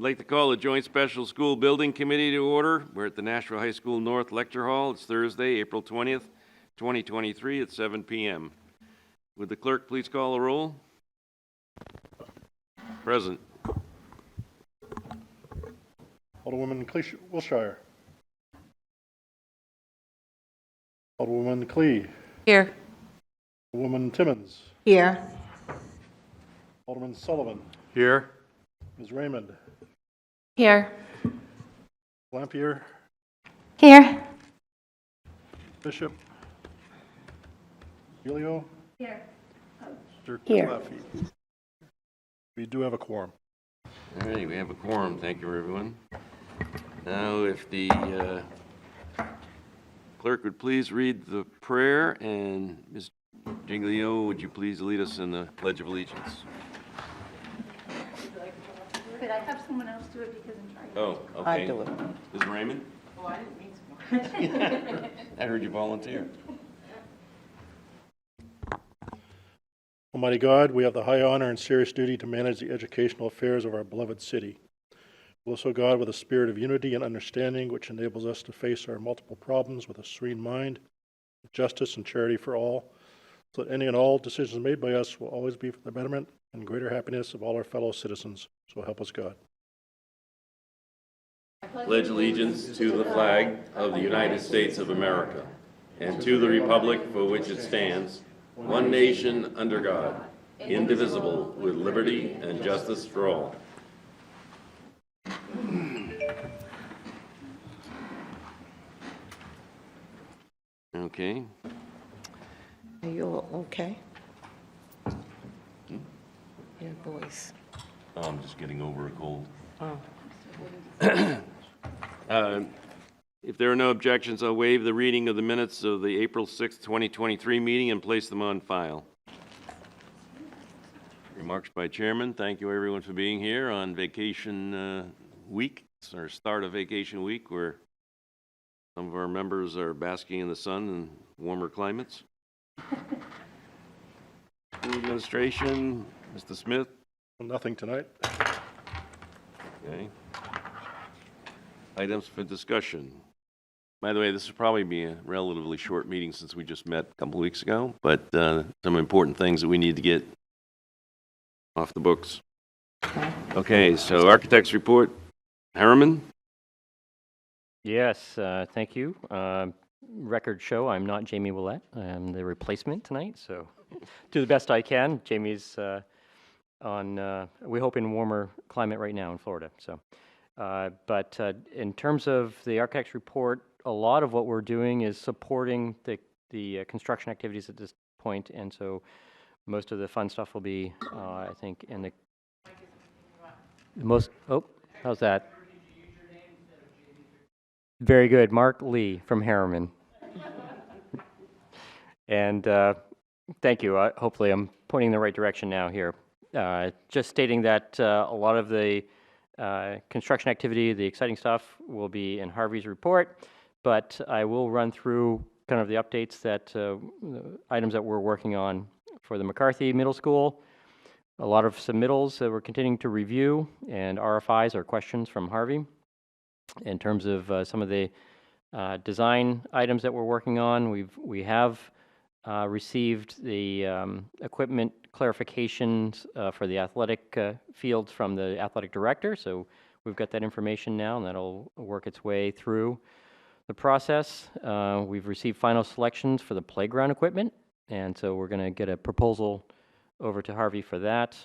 like to call the Joint Special School Building Committee to order. We're at the Nashua High School North Lecture Hall. It's Thursday, April 20th, 2023 at 7 p.m. Would the clerk please call the roll? Present. Alderwoman Wilshire. Alderwoman Klee. Here. Alderwoman Timmons. Here. Alderman Sullivan. Here. Ms. Raymond. Here. Lampier. Here. Bishop. Helio. Here. Mr. Here. Claffey. We do have a quorum. All right, we have a quorum. Thank you, everyone. Now, if the clerk would please read the prayer, and Ms. Giglio, would you please lead us in the Pledge of Allegiance? Could I have someone else do it because I'm trying? Oh, okay. I do it. Ms. Raymond? Oh, I didn't mean to. I heard you volunteer. Almighty God, we have the high honor and serious duty to manage the educational affairs of our beloved city. Bless, O God, with a spirit of unity and understanding, which enables us to face our multiple problems with a serene mind, justice and charity for all, so that any and all decisions made by us will always be for the betterment and greater happiness of all our fellow citizens. So help us God. Pledge allegiance to the flag of the United States of America and to the republic for which it stands, one nation under God, indivisible, with liberty and justice for all. Okay. Are you okay? Your voice. I'm just getting over a cold. Oh. If there are no objections, I'll waive the reading of the minutes of the April 6th, 2023 meeting and place them on file. Remarks by Chairman. Thank you, everyone, for being here on vacation week. It's our start of vacation week, where some of our members are basking in the sun in warmer climates. School Administration, Mr. Smith. Nothing tonight. Okay. Items for discussion. By the way, this will probably be a relatively short meeting since we just met a couple weeks ago, but some important things that we need to get off the books. Okay, so Architect's Report. Harriman? Yes, thank you. Record show, I'm not Jamie Willett. I'm the replacement tonight, so do the best I can. Jamie's we hope in warmer climate right now in Florida. So, but in terms of the Architect's Report, a lot of what we're doing is supporting the construction activities at this point, and so most of the fun stuff will be, I think, in the most. Oh, how's that? Very good, Mark Lee from Harriman. And thank you. Hopefully, I'm pointing in the right direction now here. Just stating that a lot of the construction activity, the exciting stuff, will be in Harvey's report, but I will run through kind of the updates that the items that we're working on for the McCarthy Middle School. A lot of submittals that we're continuing to review, and RFIs or questions from Harvey. In terms of some of the design items that we're working on, we have received the equipment clarifications for the athletic fields from the athletic director, so we've got that information now, and that'll work its way through the process. We've received final selections for the playground equipment, and so we're going to get a proposal over to Harvey for that.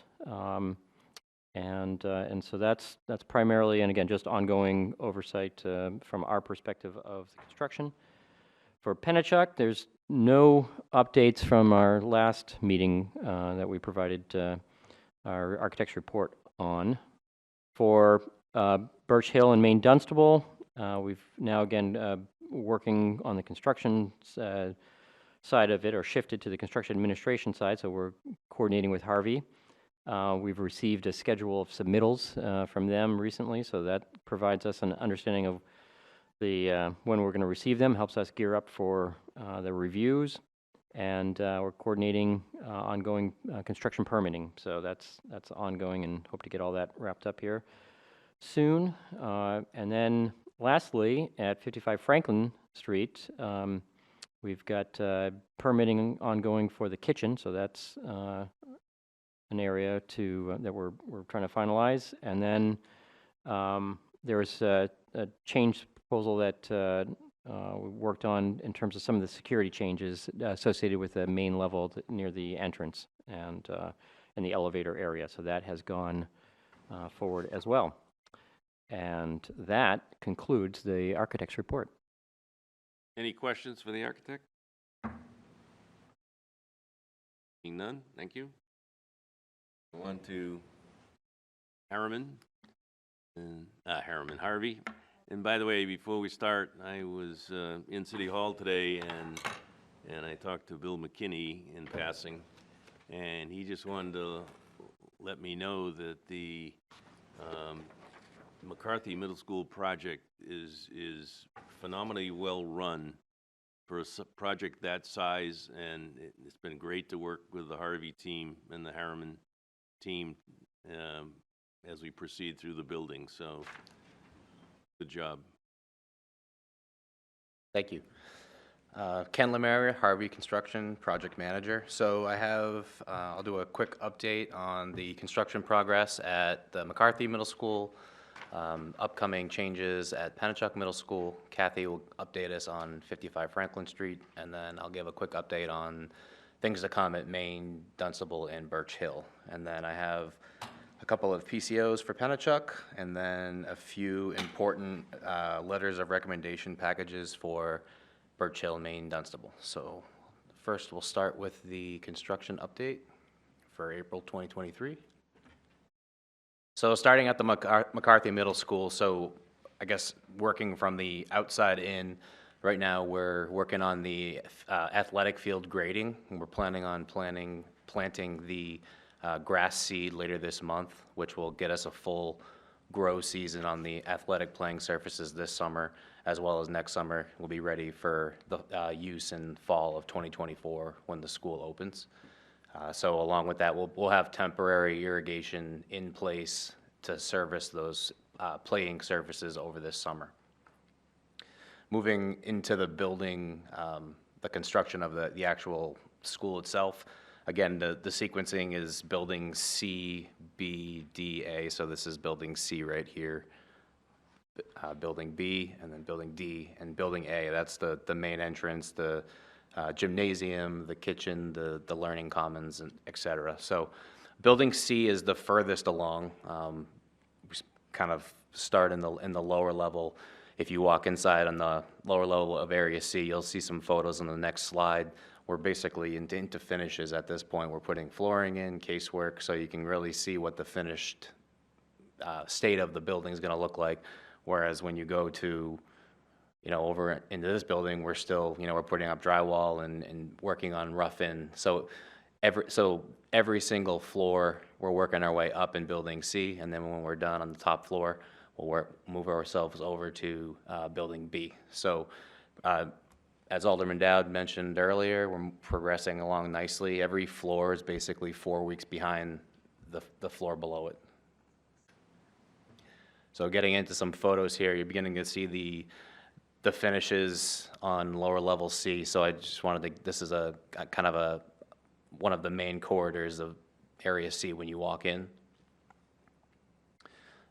And so that's primarily, and again, just ongoing oversight from our perspective of the construction. For Pennachuck, there's no updates from our last meeting that we provided our architect's report on. For Birch Hill and Maine Dunstable, we've now again working on the construction side of it, or shifted to the construction administration side, so we're coordinating with Harvey. We've received a schedule of submittals from them recently, so that provides us an understanding of the when we're going to receive them, helps us gear up for the reviews, and we're coordinating ongoing construction permitting. So that's ongoing, and hope to get all that wrapped up here. soon. And then lastly, at 55 Franklin Street, we've got permitting ongoing for the kitchen, so that's an area that we're trying to finalize. And then there's a change proposal that we worked on in terms of some of the security changes associated with the main level near the entrance and in the elevator area. So that has gone forward as well. And that concludes the architect's report. Any questions for the architect? Seeing none, thank you. On to Harriman, Harvey. And by the way, before we start, I was in City Hall today, and I talked to Bill McKinney in passing, and he just wanted to let me know that the McCarthy Middle School project is phenomenally well run for a project that size, and it's been great to work with the Harvey team and the Harriman team as we proceed through the building. So, good job. Thank you. Ken Lemaire, Harvey Construction Project Manager. So I have, I'll do a quick update on the construction progress at the McCarthy Middle School, upcoming changes at Pennachuck Middle School. Kathy will update us on 55 Franklin Street, and then I'll give a quick update on things to come at Maine, Dunstable, and Birch Hill. And then I have a couple of PCOs for Pennachuck, and then a few important letters of recommendation packages for Birch Hill, Maine, Dunstable. So first we'll start with the construction update for April 2023. So starting at the McCarthy Middle School, so I guess working from the outside in, right now we're working on the athletic field grading. We're planning on planting the grass seed later this month, which will get us a full grow season on the athletic playing surfaces this summer, as well as next summer. We'll be ready for the use in fall of 2024 when the school opens. So along with that, we'll have temporary irrigation in place to service those playing surfaces over this summer. Moving into the building, the construction of the actual school itself, again, the sequencing is building C, B, D, A, so this is building C right here, building B, and then building D, and building A, that's the main entrance, the gymnasium, the kitchen, the learning commons, and et cetera. So building C is the furthest along. We kind of start in the lower level. If you walk inside on the lower level of Area C, you'll see some photos on the next slide. We're basically into finishes at this point. We're putting flooring in, casework, so you can really see what the finished state of the building is going to look like. Whereas when you go to, over into this building, we're still, we're putting up drywall and working on rough-in. So every single floor, we're working our way up in building C, and then when we're done on the top floor, we'll move ourselves over to building B. So as Alderman Dowd mentioned earlier, we're progressing along nicely. Every floor is basically 4 weeks behind the floor below it. So getting into some photos here, you're beginning to see the finishes on lower level C. So I just wanted to, this is a kind of one of the main corridors of Area C when you walk in.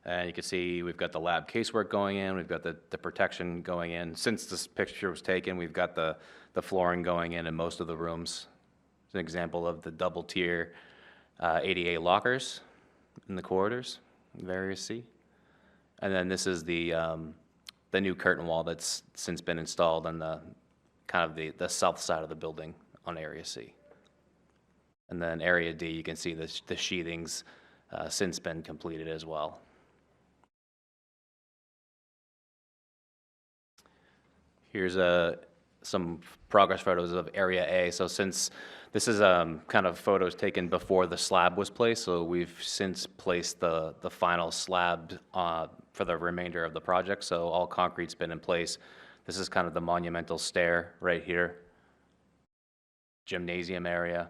And you can see we've got the lab casework going in, we've got the protection going in. Since this picture was taken, we've got the flooring going in most of the rooms. It's an example of the double tier ADA lockers in the corridors of Area C. And then this is the new curtain wall that's since been installed on the kind of the south side of the building on Area C. And then Area D, you can see the sheathings since been completed as well. Here's some progress photos of Area A. So since this is kind of photos taken before the slab was placed, so we've since placed the final slab for the remainder of the project. So all concrete's been in place. This is kind of the monumental stair right here. Gymnasium area.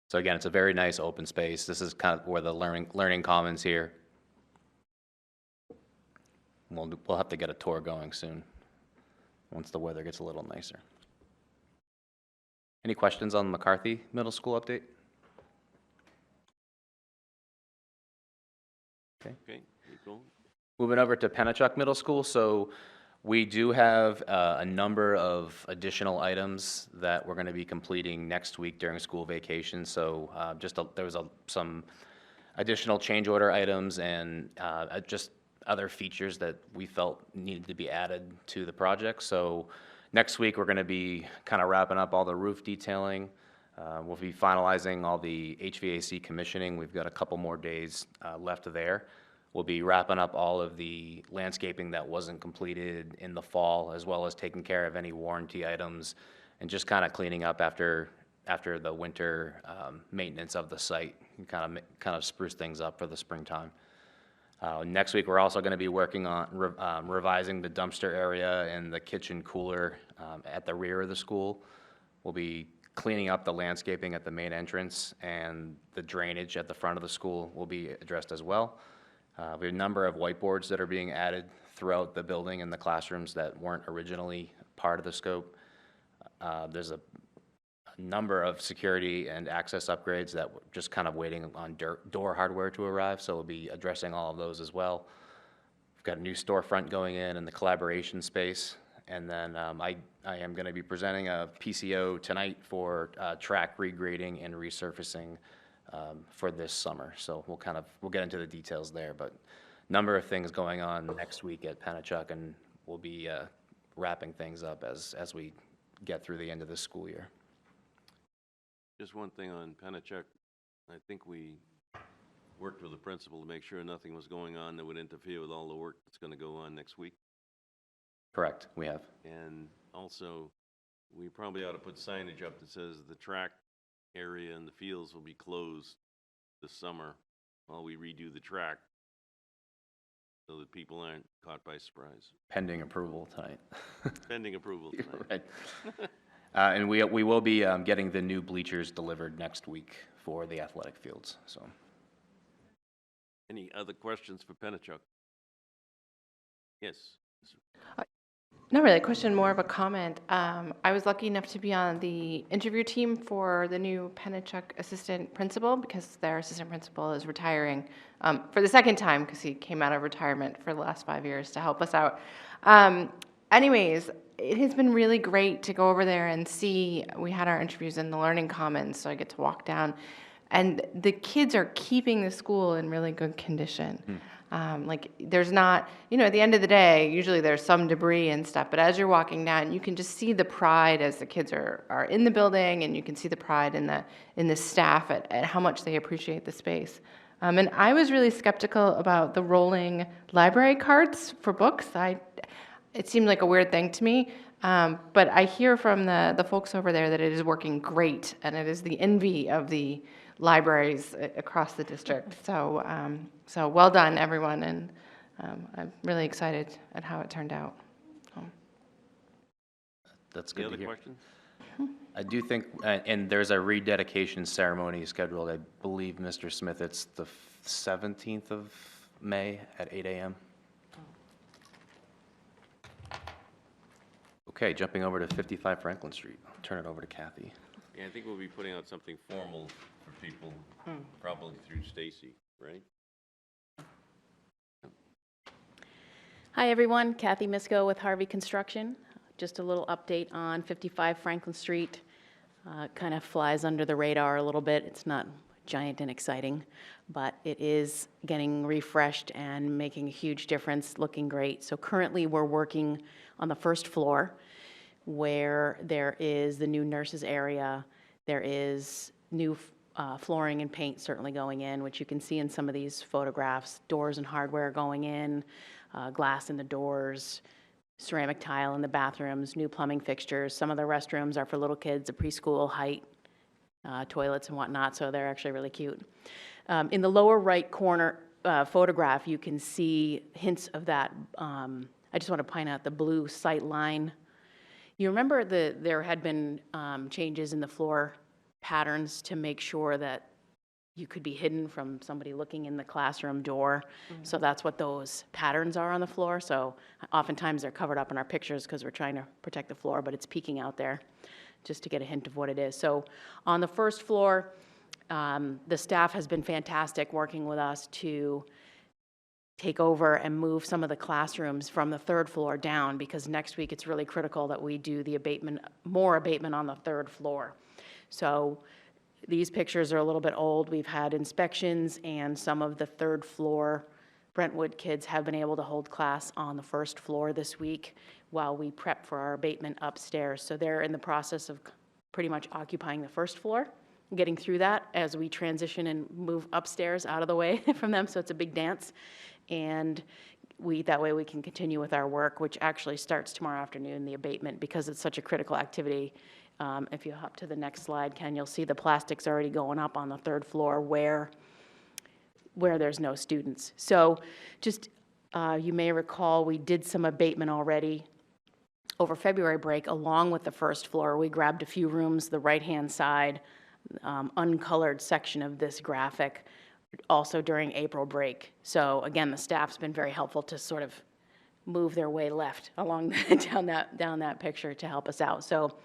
So again, it's a very nice open space. This is kind of where the learning commons here. we'll have to get a tour going soon, once the weather gets a little nicer. Any questions on McCarthy Middle School update? Okay, keep going. Moving over to Pennachuck Middle School, so we do have a number of additional items that we're going to be completing next week during school vacation. So there was some additional change order items and just other features that we felt needed to be added to the project. So next week, we're going to be kind of wrapping up all the roof detailing. We'll be finalizing all the HVAC commissioning. We've got a couple more days left there. We'll be wrapping up all of the landscaping that wasn't completed in the fall, as well as taking care of any warranty items and just kind of cleaning up after the winter maintenance of the site and kind of spruce things up for the springtime. Next week, we're also going to be working on revising the dumpster area and the kitchen cooler at the rear of the school. We'll be cleaning up the landscaping at the main entrance, and the drainage at the front of the school will be addressed as well. We have a number of whiteboards that are being added throughout the building and the classrooms that weren't originally part of the scope. There's a number of security and access upgrades that we're just kind of waiting on door hardware to arrive, so we'll be addressing all of those as well. We've got a new storefront going in the collaboration space, and then I am going to be presenting a PCO tonight for track regrading and resurfacing for this summer. So we'll get into the details there, but number of things going on next week at Pennachuck, and we'll be wrapping things up as we get through the end of this school year. Just one thing on Pennachuck. I think we worked with the principal to make sure nothing was going on that would interfere with all the work that's going to go on next week. Correct, we have. And also, we probably ought to put signage up that says the track area and the fields will be closed this summer while we redo the track, so that people aren't caught by surprise. Pending approval tonight. Pending approval You're tonight. right. And we will be getting the new bleachers delivered next week for the athletic fields. So, Any other questions for Pennachuck? Yes. Not really a question, more of a comment. I was lucky enough to be on the interview team for the new Pennachuck assistant principal, because their assistant principal is retiring for the second time, because he came out of retirement for the last 5 years to help us out. Anyways, it has been really great to go over there and see. We had our interviews in the Learning Commons, so I get to walk down. And the kids are keeping the school in really good condition. Like, there's not, at the end of the day, usually there's some debris and stuff, but as you're walking down, you can just see the pride as the kids are in the building, and you can see the pride in the staff at how much they appreciate the space. And I was really skeptical about the rolling library carts for books. It seemed like a weird thing to me, but I hear from the folks over there that it is working great, and it is the envy of the libraries across the district. So well done, everyone, and I'm really excited at how it turned out. that's Any good to other hear. questions? I do think, and there's a rededication ceremony scheduled, I believe, Mr. Smith, it's the 17th of May at 8 a.m. Okay, jumping over to 55 Franklin Street. I'll turn it over to Kathy. Yeah, I think we'll be putting out something formal for people, probably through Stacy, right? Hi, everyone. Kathy Misko with Harvey Construction. Just a little update on 55 Franklin Street. Kind of flies under the radar a little bit. It's not giant and exciting, but it is getting refreshed and making a huge difference, looking great. So currently, we're working on the first floor, where there is the new nurses area. There is new flooring and paint certainly going in, which you can see in some of these photographs. Doors and hardware going in, glass in the doors, ceramic tile in the bathrooms, new plumbing fixtures. Some of the restrooms are for little kids, a preschool height, toilets and whatnot, so they're actually really cute. In the lower right corner photograph, you can see hints of that. I just want to point out the blue sight line. You remember there had been changes in the floor patterns to make sure that you could be hidden from somebody looking in the classroom door. So that's what those patterns are on the floor. So oftentimes they're covered up in our pictures because we're trying to protect the floor, but it's peeking out there just to get a hint of what it is. So on the first floor, the staff has been fantastic working with us to take over and move some of the classrooms from the third floor down, because next week it's really critical that we do the more abatement on the third floor. So these pictures are a little bit old. We've had inspections, and some of the third floor Brentwood kids have been able to hold class on the first floor this week while we prep for our abatement upstairs. So they're in the process of pretty much occupying the first floor, getting through that as we transition and move upstairs out of the way from them. So it's a big dance. And that way we can continue with our work, which actually starts tomorrow afternoon, the abatement, because it's such a critical activity. If you hop to the next slide, Ken, you'll see the plastics already going up on the third floor where there's no students. So just, you may recall, we did some abatement already over February break along with the first floor. We grabbed a few rooms, the right-hand side, uncolored section of this graphic, also during April break. So again, the staff's been very helpful to sort of move their way left along down that picture to help us out. So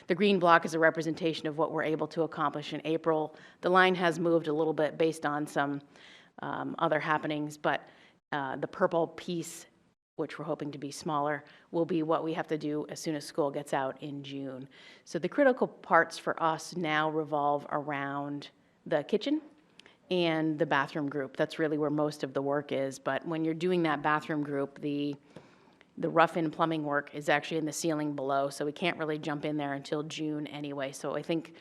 the green block is a representation of what we're able to accomplish in April. The line has moved a little bit based on some other happenings, but the purple piece, which we're hoping to be smaller, will be what we have to do as soon as school gets out in June. So the critical parts for us now revolve around the kitchen and the bathroom group. That's really where most of the work is. But when you're doing that bathroom group, the rough-in plumbing work is actually in the ceiling below, so we can't really jump in there until June anyway. So I think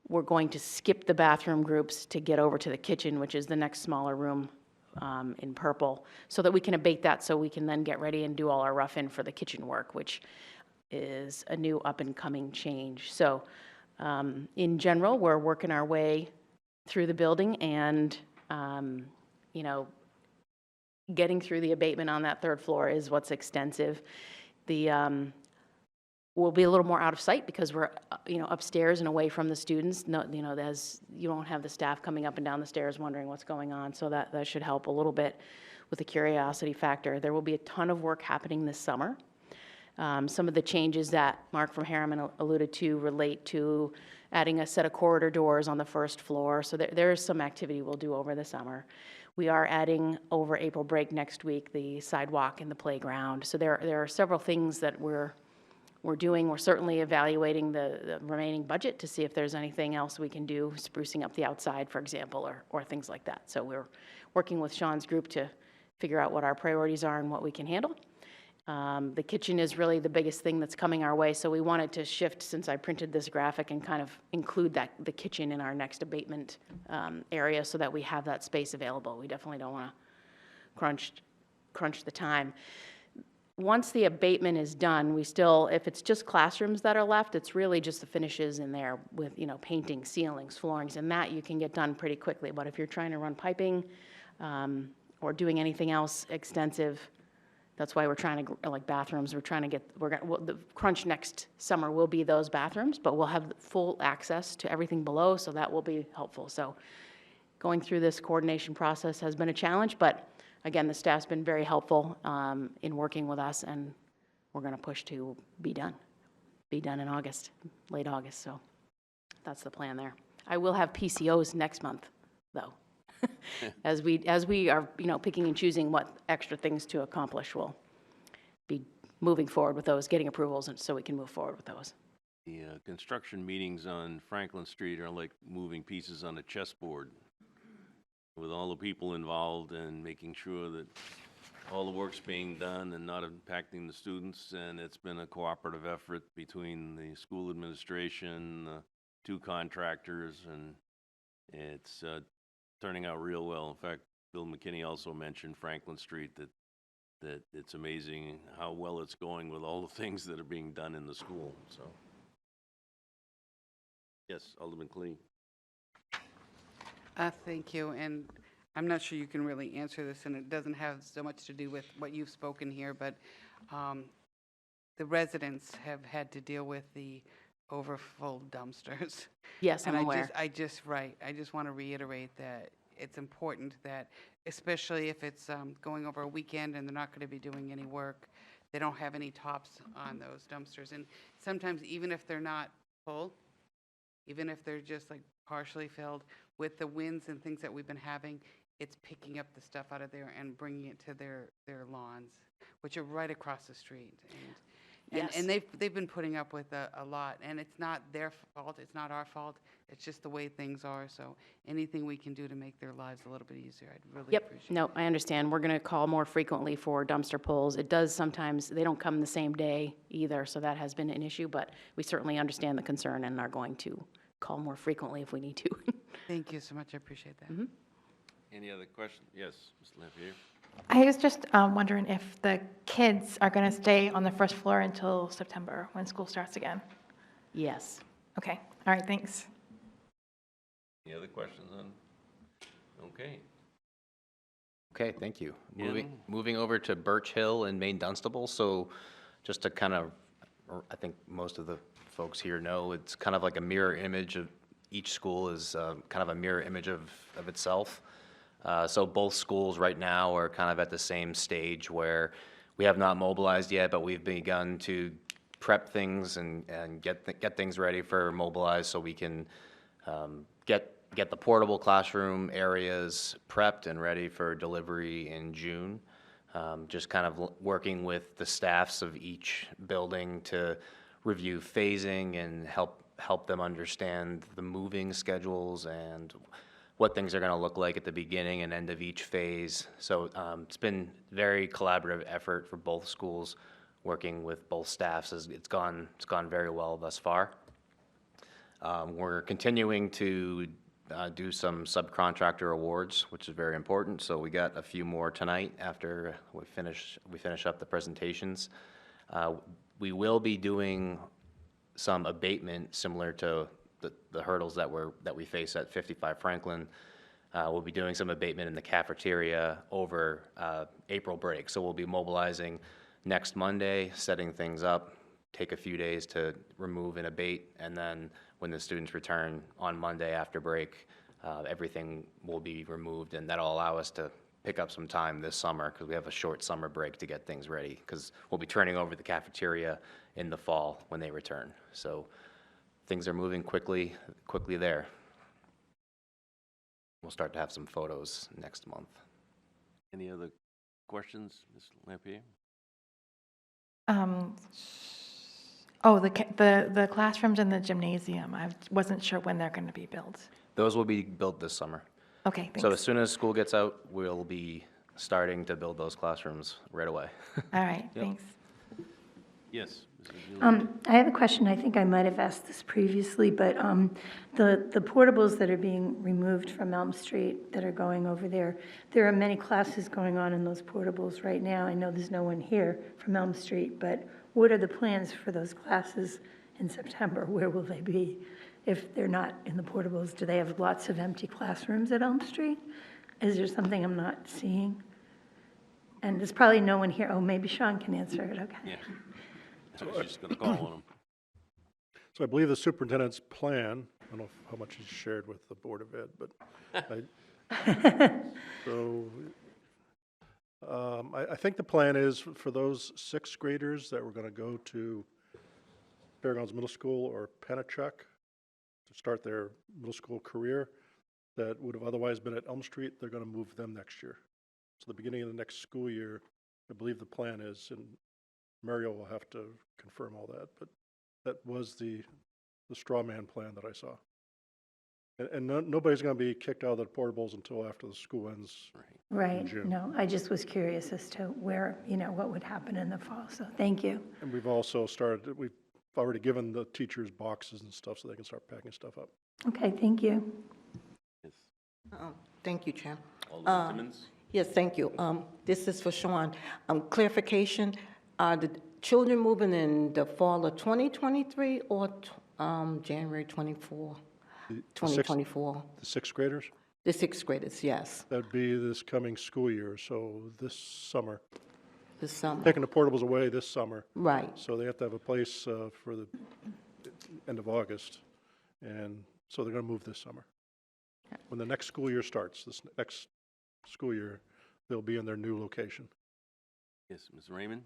we're going to skip the bathroom groups to get over to the kitchen, which is the next smaller room in purple, so that we can abate that, so we can then get ready and do all our rough-in for the kitchen work, which is a new up-and-coming change. So in general, we're working our way through the building, and you know, getting through the abatement on that third floor is what's extensive. We'll be a little more out of sight because we're upstairs and away from the students. No, you won't have the staff coming up and down the stairs wondering what's going on, so that should help a little bit with the curiosity factor. There will be a ton of work happening this summer. Some of the changes that Mark from Harriman alluded to relate to adding a set of corridor doors on the first floor. So there is some activity we'll do over the summer. We are adding, over April break next week, the sidewalk and the playground. So there are several things that we're doing. We're certainly evaluating the remaining budget to see if there's anything else we can do, sprucing up the outside, for example, or things like that. So we're working with Sean's group to figure out what our priorities are and what we can handle. The kitchen is really the biggest thing that's coming our way, so we wanted to shift, since I printed this graphic, and kind of include the kitchen in our next abatement area so that we have that space available. We definitely don't want to crunch the time. Once the abatement is done, we still, if it's just classrooms that are left, it's really just the finishes in there with, painting, ceilings, floorings, and that you can get done pretty quickly. But if you're trying to run piping or doing anything else extensive, that's why we're trying to, like bathrooms, the crunch next summer will be those bathrooms, but we'll have full access to everything below, so that will be helpful. So going through this coordination process has been a challenge, but again, the staff's been very helpful in working with us, and we're going to push to be done in August, late August. So that's the plan there. I will have PCOs next month, though. As we are, picking and choosing what extra things to accomplish, we'll be moving forward with those, getting approvals, and so we can move forward with those. The construction meetings on Franklin Street are like moving pieces on a chessboard, with all the people involved and making sure that all the work's being done and not impacting the students. And it's been a cooperative effort between the school administration, the two contractors, and it's turning out real well. In fact, Bill McKinney also mentioned Franklin Street, that it's amazing how well it's going with all the things that are being done in the school. So, yes, Alderman Clee. Thank you, and I'm not sure you can really answer this, and it doesn't have so much to do with what you've spoken here, but the residents have had to deal with the overfull dumpsters. Yes, I'm And aware. I just want to reiterate that it's important that, especially if it's going over a weekend and they're not going to be doing any work, they don't have any tops on those dumpsters. And sometimes even if they're not full, even if they're just like partially filled, with the winds and things that we've been having, it's picking up the stuff out of there and bringing it to their lawns, which are right across the street. Yes. And they've been putting up with a lot, and it's not their fault, it's not our fault, it's just the way things are. So anything we can do to make their lives a little bit easier, I'd really Yep, appreciate. no, I understand. We're going to call more frequently for dumpster pulls. It does sometimes, they don't come the same day either, so that has been an issue, but we certainly understand the concern and are going to call more frequently if we need to. Thank you so much, I appreciate that. Any other questions? Yes, Mr. Lampier. I was just wondering if the kids are going to stay on the first floor until September, when school starts again. Yes. Okay, all right, thanks. Any other questions on? Okay. Okay, thank you. Yeah. Moving over to Birch Hill and Maine Dunstable. So just to kind of, I think most of the folks here know, it's kind of like a mirror image of each school is kind of a mirror image of itself. So both schools right now are kind of at the same stage where we have not mobilized yet, but we've begun to prep things and get things ready for mobilize so we can get the portable classroom areas prepped and ready for delivery in June. Just kind of working with the staffs of each building to review phasing and help them understand the moving schedules and what things are going to look like at the beginning and end of each phase. So it's been very collaborative effort for both schools, working with both staffs. It's gone very well thus far. We're continuing to do some subcontractor awards, which is very important. So we got a few more tonight after we finish up the presentations. We will be doing some abatement similar to the hurdles that we face at 55 Franklin. We'll be doing some abatement in the cafeteria over April break. So we'll be mobilizing next Monday, setting things up, take a few days to remove and abate, and then when the students return on Monday after break, everything will be removed, and that'll allow us to pick up some time this summer because we have a short summer break to get things ready because we'll be turning over the cafeteria in the fall when they return. So things are moving quickly there. We'll start to have some photos next month. Any other questions, Ms. Lampier? The classrooms in the gymnasium, I wasn't sure when they're going to be built. Those will be built this summer. Okay, thanks. So as soon as school gets out, we'll be starting to build those classrooms right away. All right, thanks. Yes, Mrs. Mueller. I have a question. I think I might have asked this previously, but the portables that are being removed from Elm Street that are going over there are many classes going on in those portables right now. I know there's no one here from Elm Street, but what are the plans for those classes in September? Where will they be if they're not in the portables? Do they have lots of empty classrooms at Elm Street? Is there something I'm not seeing? And there's probably no one here. Oh, maybe Sean can answer it. Okay. Yeah. I was just going to call on him. So I believe the superintendent's plan, I don't know how much he's shared with the Board of Ed, but I think the plan is for those sixth graders that were going to go to Fairgrounds Middle School or Pennachuck to start their middle school career that would have otherwise been at Elm Street, they're going to move them next year. So the beginning of the next school year, I believe the plan is, and Mario will have to confirm all that, but that was the straw man plan that I saw. And nobody's going to be kicked out of the portables until after the school ends. Right, June. no, I just was curious as to where, what would happen in the fall, so thank you. And we've also we've already given the teachers boxes and stuff so they can start packing stuff up. Okay, thank you. Yes. Thank you, Chair. Alderman Timmons? Yes, thank you. This is for Sean. Clarification, are the children moving in the fall of 2023 or January 24, The 2024? The sixth graders, The sixth graders, yes, that'd be this coming school year, so this summer. this summer. Taking the portables away this summer, Right, so they have to have a place for end of August. And so they're going to move this summer. When the next school year starts, this next school year, they'll be in their new location. Yes, Ms. Raymond?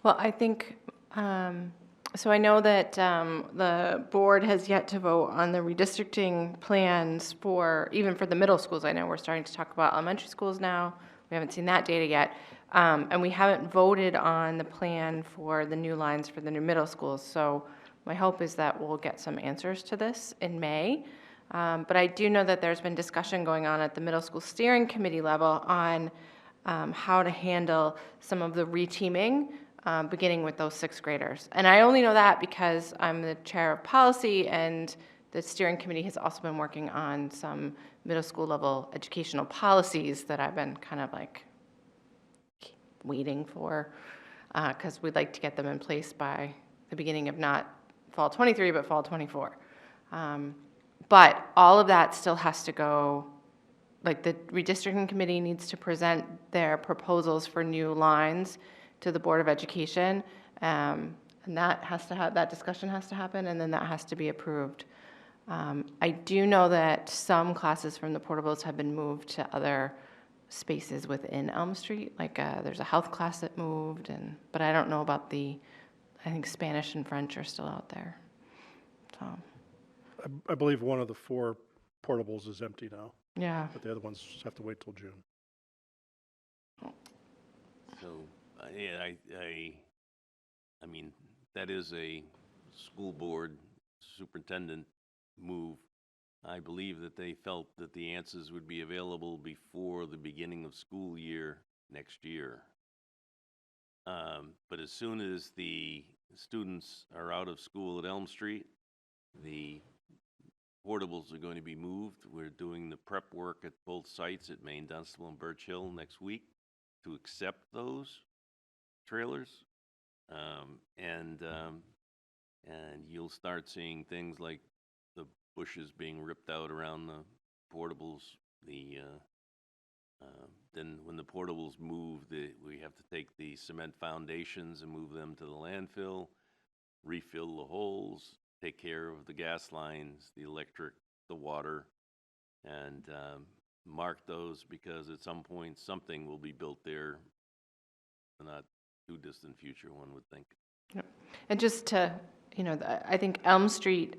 Well, I think, so I know that the board has yet to vote on the redistricting plans for, even for the middle schools. I know we're starting to talk about elementary schools now. We haven't seen that data yet. And we haven't voted on the plan for the new lines for the new middle schools. So my hope is that we'll get some answers to this in May. But I do know that there's been discussion going on at the middle school steering committee level on how to handle some of the reteaming, beginning with those sixth graders. And I only know that because I'm the chair of policy, and the steering committee has also been working on some middle school level educational policies that I've been kind of like waiting for, because we'd like to get them in place by the beginning of not fall 23, but fall 24. But all of that still has to go, like the redistricting committee needs to present their proposals for new lines to the Board of Education. And that has to that discussion has to happen, and then that has to be approved. I do know that some classes from the portables have been moved to other spaces within Elm Street. Like there's a health class that moved, but I don't know about I think Spanish and French are still out there. So, I believe one of the 4 portables is empty now, yeah. but the other ones have to wait till June. So, yeah, I mean, that is a school board superintendent move. I believe that they felt that the answers would be available before the beginning of school year next year. But as soon as the students are out of school at Elm Street, the portables are going to be moved. We're doing the prep work at both sites at Maine, Dunstable, and Birch Hill next week to accept those trailers. And you'll start seeing things like the bushes being ripped out around the portables. Then when the portables move, we have to take the cement foundations and move them to the landfill, refill the holes, take care of the gas lines, the electric, the water, and mark those, because at some point something will be built there, not too distant future, one would think. Yep. And just to, I think Elm Street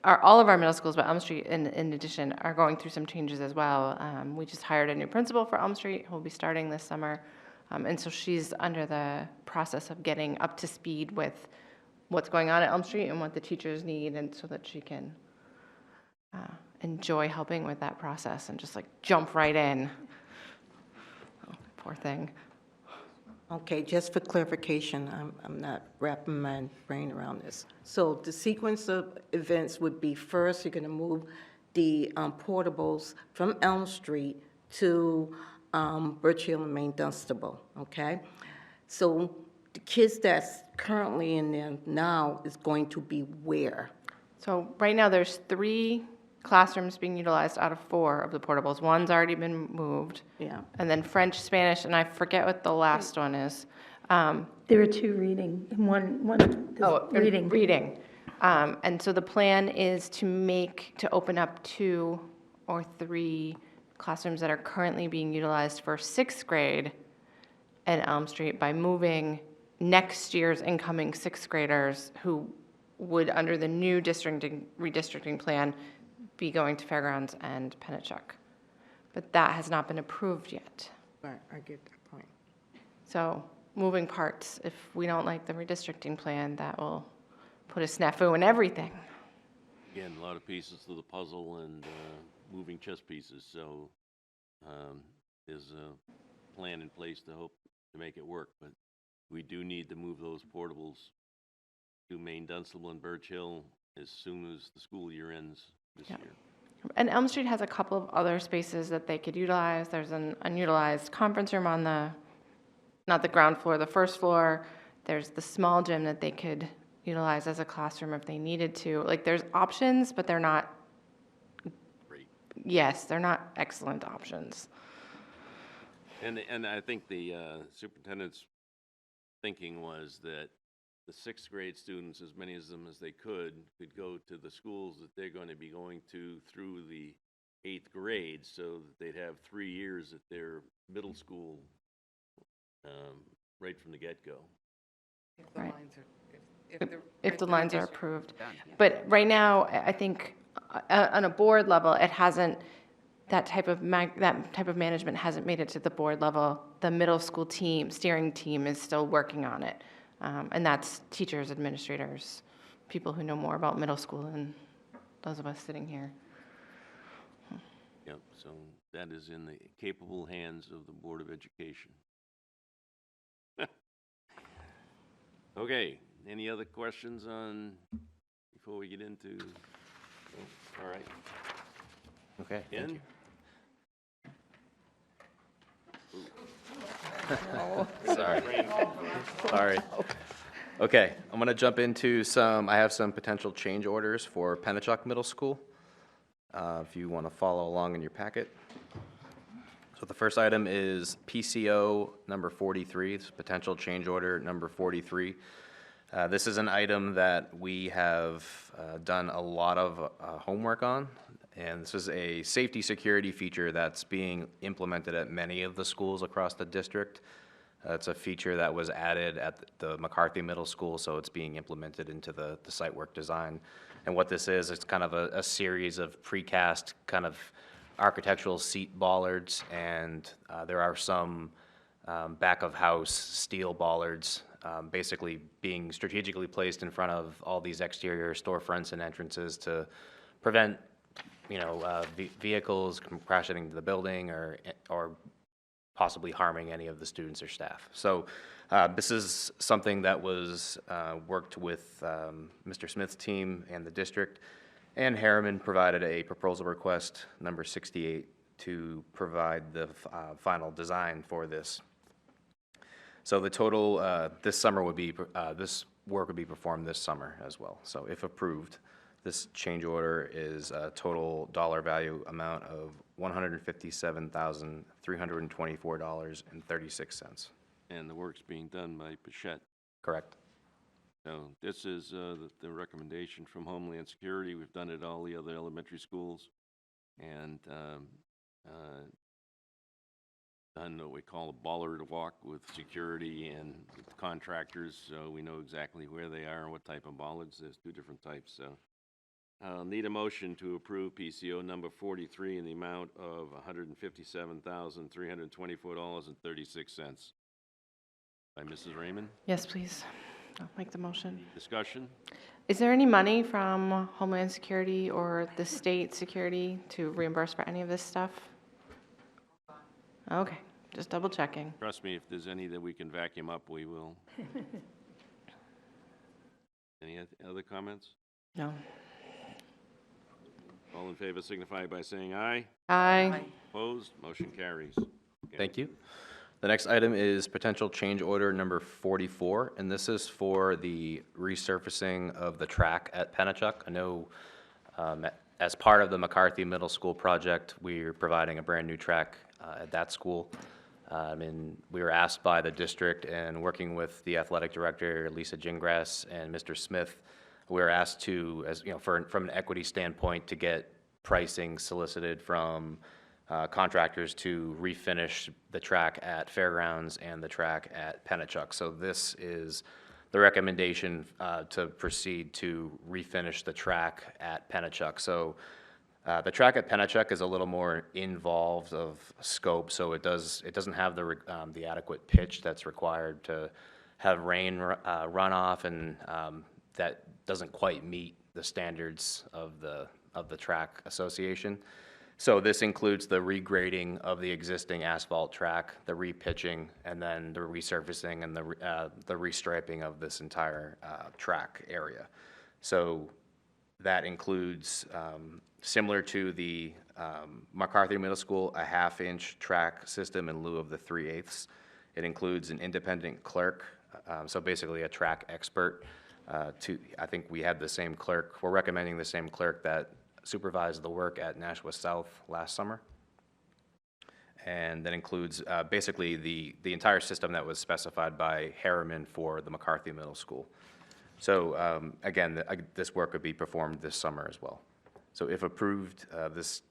all of our middle schools, but Elm Street in addition are going through some changes as well. We just hired a new principal for Elm Street who will be starting this summer. And so she's under the process of getting up to speed with what's going on at Elm Street and what the teachers need, and so that she can enjoy helping with that process and just like jump right in. Oh, poor thing. Okay, just for clarification, I'm not wrapping my brain around this. So the sequence of events would be, first, you're going to move the portables from Elm Street to Birch Hill and Maine Dunstable, okay? So the kids that's currently in there now is going to be where? So right now there's 3 classrooms being utilized out of 4 of the portables. One's already been moved. Yeah. And then French, Spanish, and I forget what the last one is. There are 2 reading, and one is reading. Reading. And so the plan is to open up 2 or 3 classrooms that are currently being utilized for 6th grade at Elm Street by moving next year's incoming 6th graders who would, under the new redistricting plan, be going to Fairgrounds and Pennachuck. But that has not been approved yet. Right, I get that point. So moving parts, if we don't like the redistricting plan, that will put a snafu in everything. Again, a lot of pieces to the puzzle and moving chess pieces. So there's a plan in place to hope to make it work. But we do need to move those portables to Maine, Dunstable, and Birch Hill as soon as the school year ends this year. And Elm Street has a couple of other spaces that they could utilize. There's an unutilized conference room on not the ground floor, the first floor. There's the small gym that they could utilize as a classroom if they needed to. Like, there's options, but they're not Great. Yes, they're not excellent options. And I think the superintendent's thinking was that the sixth grade students, as many of them as they could go to the schools that they're going to be going to through the eighth grade, so that they'd have 3 years at their middle school right from the get-go. If the Right. lines are, If the lines are approved. done. But right now, I think on a board level, it hasn't, that type of management hasn't made it to the board level. The middle school team, steering team is still working on it. And that's teachers, administrators, people who know more about middle school than those of us sitting here. Yep, so that is in the capable hands of the Board of Education. Okay, any other questions before we get into, all right. Okay, thank Ken? you. Sorry. Okay, I'm going to jump into I have some potential change orders for Pennachuck Middle School, if you want to follow along in your packet. So the first item is PCO number 43, it's potential change order number 43. This is an item that we have done a lot of homework on, and this is a safety security feature that's being implemented at many of the schools across the district. It's a feature that was added at the McCarthy Middle School, so it's being implemented into the site work design. And what this is, it's kind of a series of precast kind of architectural seat bollards, and there are some back of house steel bollards basically being strategically placed in front of all these exterior storefronts and entrances to prevent, vehicles from crashing into the building or possibly harming any of the students or staff. So this is something that was worked with Mr. Smith's team and the district, and Harriman provided a proposal request number 68 to provide the final design for this. So the total this work would be performed this summer as well. So if approved, this change order is a total dollar value amount of $157,324.36. And the work's being done by Pichette. Correct. So this is the recommendation from Homeland Security. We've done it at all the other elementary schools, and done what we call a bollard walk with security and with contractors, so we know exactly where they are and what type of bollards. There's 2 different types. So I'll need a motion to approve PCO number 43 in the amount of $157,324.36. By Mrs. Raymond. Yes, please. I'll make the motion. Discussion? Is there any money from Homeland Security or the state security to reimburse for any of this stuff? Okay, just double checking. Trust me, if there's any that we can vacuum up, we will. Any other comments? No. All in favor signify by saying aye. Aye. Opposed? Motion carries. Thank you. The next item is potential change order number 44, and this is for the resurfacing of the track at Pennachuck. I know as part of the McCarthy Middle School project, we're providing a brand-new track at that school. And we were asked by the district, and working with the athletic director, Lisa Gingras, and Mr. Smith, we were asked to, from an equity standpoint, to get pricing solicited from contractors to refinish the track at Fairgrounds and the track at Pennachuck. So this is the recommendation to proceed to refinish the track at Pennachuck. So the track at Pennachuck is a little more involved of scope, so it doesn't have the adequate pitch that's required to have rain runoff, and that doesn't quite meet the standards of the track association. So this includes the regrading of the existing asphalt track, the repitching, and then the resurfacing and the restriping of this entire track area. So that includes, similar to the McCarthy Middle School, a half-inch track system in lieu of the 3/8. It includes an independent clerk, so basically a track expert. I think we had the same clerk. We're recommending the same clerk that supervised the work at Nashua South last summer. And that includes basically the entire system that was specified by Harriman for the McCarthy Middle School. So again, this work would be performed this summer as well. So if approved, this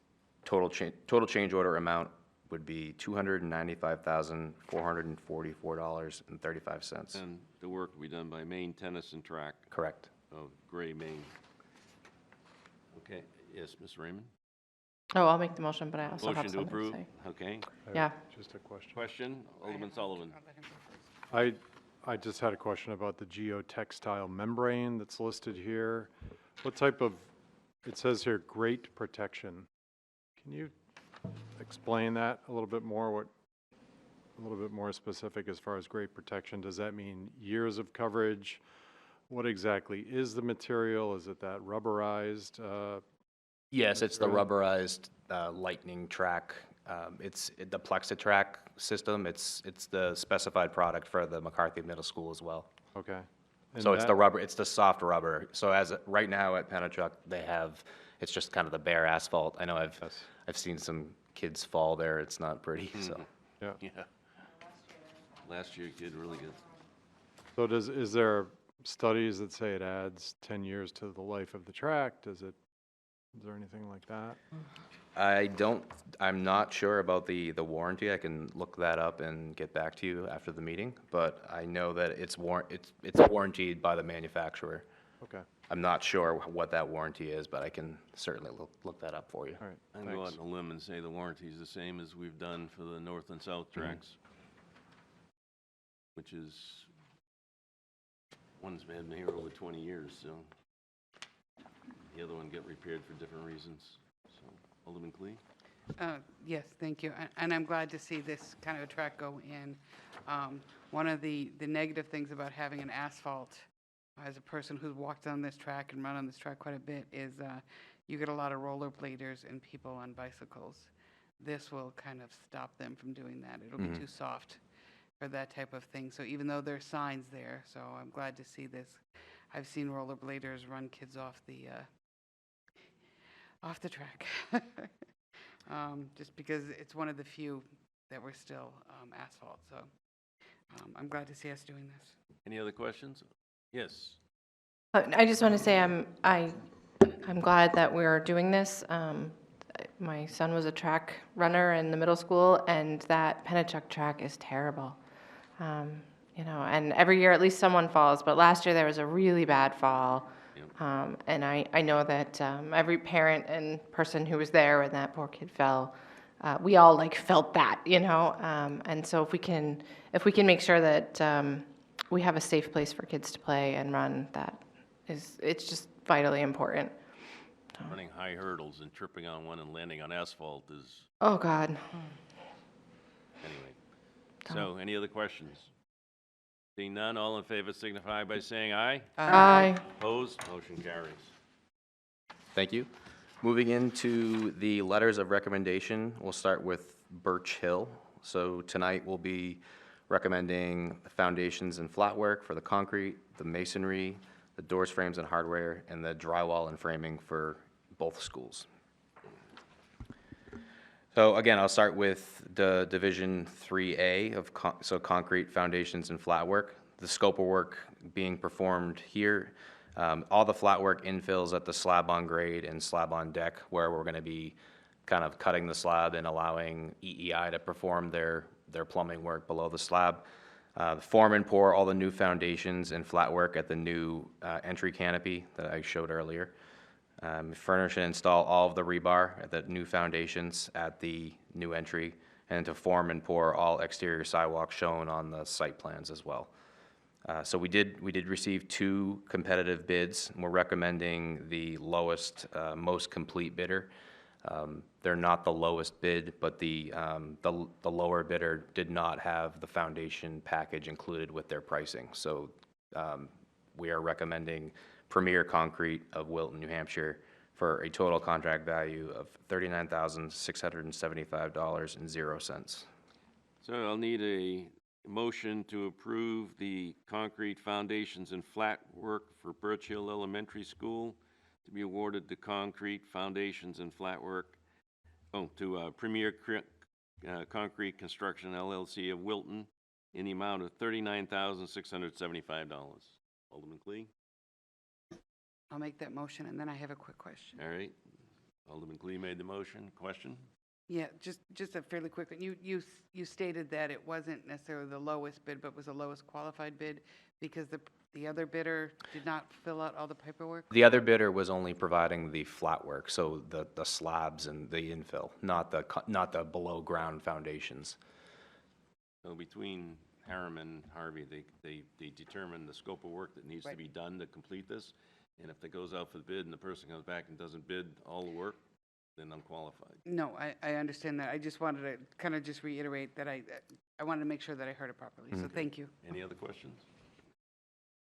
total change order amount would be $295,444.35. And the work will be done by Maine Tennis and Track Correct. of Gray, Maine. Okay, yes, Ms. Raymond? Oh, I'll make the motion, but I also have Motion to something to approve? say. Okay. Yeah. Just a question. Question, Alderman Sullivan. I'll let him go first. I just had a question about the geotextile membrane that's listed here. What type of, it says here, great protection. Can you explain that a little bit more? A little bit more specific as far as great protection? Does that mean years of coverage? What exactly is the material? Is it that rubberized? Yes, it's the Material? rubberized lightning track. It's the Plexitrack system. It's the specified product for the McCarthy Middle School as well. Okay. And So it's that- the rubber, it's the soft rubber. So right now at Pennachuck, they have, it's just kind of the bare asphalt. I know Yes. I've seen some kids fall there. It's not pretty, so. Yeah. Yeah. Last year you did really good. So is there studies that say it adds 10 years to the life of the track? Is there anything like that? I'm not sure about the warranty. I can look that up and get back to you after the meeting, but I know that it's warranted by the manufacturer. Okay, I'm not sure what that warranty is, but I can certainly look that up for you. all right, I can go out thanks. on a limb and say the warranty is the same as we've done for the north and south tracks, which is, one's been here over 20 years, so the other one get repaired for different reasons. So, Alderman Clee? Yes, thank you. And I'm glad to see this kind of a track go in. One of the negative things about having an asphalt, as a person who's walked on this track and run on this track quite a bit, is you get a lot of rollerbladers and people on bicycles. This will kind of stop them from doing that. It'll be too soft for that type of thing. So even though there's signs there, so I'm glad to see this. I've seen rollerbladers run kids off the track. Just because it's one of the few that were still asphalt. So I'm glad to see us doing this. Any other questions? Yes. I just want to say I'm glad that we're doing this. My son was a track runner in the middle school, and that Pennachuck track is terrible. And every year at least someone falls, but last year there was a really bad fall. And I know that every parent and person who was there when that poor kid fell, we all felt that, and so if we can make sure that we have a safe place for kids to play and run, it's just vitally important. Running high hurdles and tripping on one and landing on asphalt is, Oh, God. anyway. So, any other questions? Seeing none, all in favor signify by saying aye. Aye. Opposed? Motion carries. Thank you. Moving into the letters of recommendation, we'll start with Birch Hill. So tonight we'll be recommending the foundations and flat work for the concrete, the masonry, the doors, frames, and hardware, and the drywall and framing for both schools. So again, I'll start with the Division 3A of concrete, foundations, and flat work. The scope of work being performed here, all the flat work infills at the slab on grade and slab on deck, where we're going to be kind of cutting the slab and allowing EEI to perform their plumbing work below the slab. Form and pour all the new foundations and flat work at the new entry canopy that I showed earlier. Furnish and install all of the rebar at the new foundations at the new entry, and to form and pour all exterior sidewalks shown on the site plans as well. So we did receive 2 competitive bids, and we're recommending the lowest, most complete bidder. They're not the lowest bid, but the lower bidder did not have the foundation package included with their pricing. So we are recommending Premier Concrete of Wilton, New Hampshire, for a total contract value of $39,675.00. So I'll need a motion to approve the concrete foundations and flat work for Birch Hill Elementary School to be awarded the concrete foundations and flat work to Premier Concrete Construction LLC of Wilton in the amount of $39,675. Alderman Clee? I'll make that motion, and then I have a quick question. All right. Alderman Clee made the motion. Question? Yeah, just a fairly quick one. You stated that it wasn't necessarily the lowest bid, but was the lowest qualified bid because the other bidder did not fill out all the paperwork? The other bidder was only providing the flat work, so the slabs and the infill, not the below-ground foundations. So between Harum and Harvey, they determine the scope of work that needs to Right. be done to complete this. And if it goes out for the bid and the person comes back and doesn't bid all the work, then unqualified. No, I understand that. I just wanted to kind of just reiterate that I wanted to make sure that I heard it properly. So thank you. Any other questions?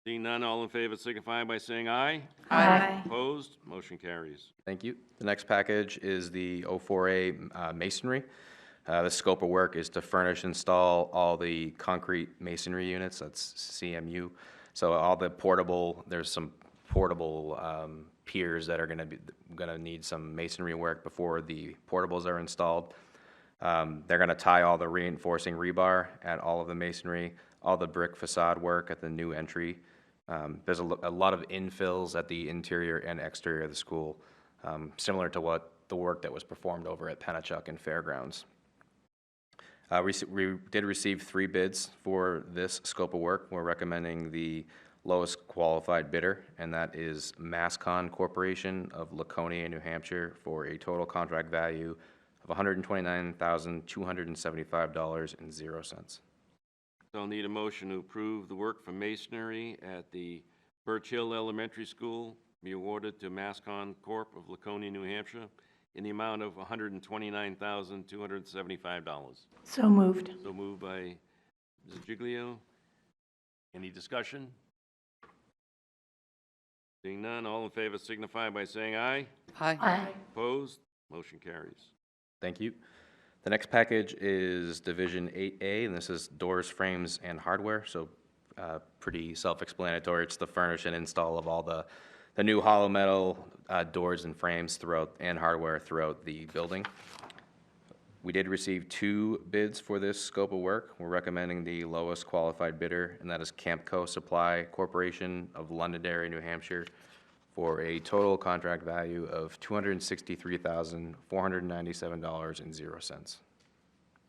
Seeing none, all in favor signify by saying aye. Aye. Opposed? Motion carries. Thank you. The next package is the 04A masonry. The scope of work is to furnish, install all the concrete masonry units, that's CMU. So all the there's some portable piers that are gonna need some masonry work before the portables are installed. They're gonna tie all the reinforcing rebar at all of the masonry, all the brick facade work at the new entry. There's a lot of infills at the interior and exterior of the school, similar to what the work that was performed over at Pennachuck and Fairgrounds. We did receive 3 bids for this scope of work. We're recommending the lowest qualified bidder, and that is Mascon Corporation of Laconia, New Hampshire, for a total contract value of $129,275.00. So I'll need a motion to approve the work for masonry at the Birch Hill Elementary School be awarded to Mascon Corp. of Laconia, New Hampshire in the amount of $129,275. So moved. So moved by Mrs. Giglio. Any discussion? Seeing none, all in favor signify by saying aye. Aye. Opposed? Motion carries. Thank you. The next package is Division 8A, and this is doors, frames, and hardware, so pretty self-explanatory. It's the furnish and install of all the new hollow metal doors and frames and hardware throughout the building. We did receive 2 bids for this scope of work. We're recommending the lowest qualified bidder, and that is Campco Supply Corporation of Londonderry, New Hampshire, for a total contract value of $263,497.00.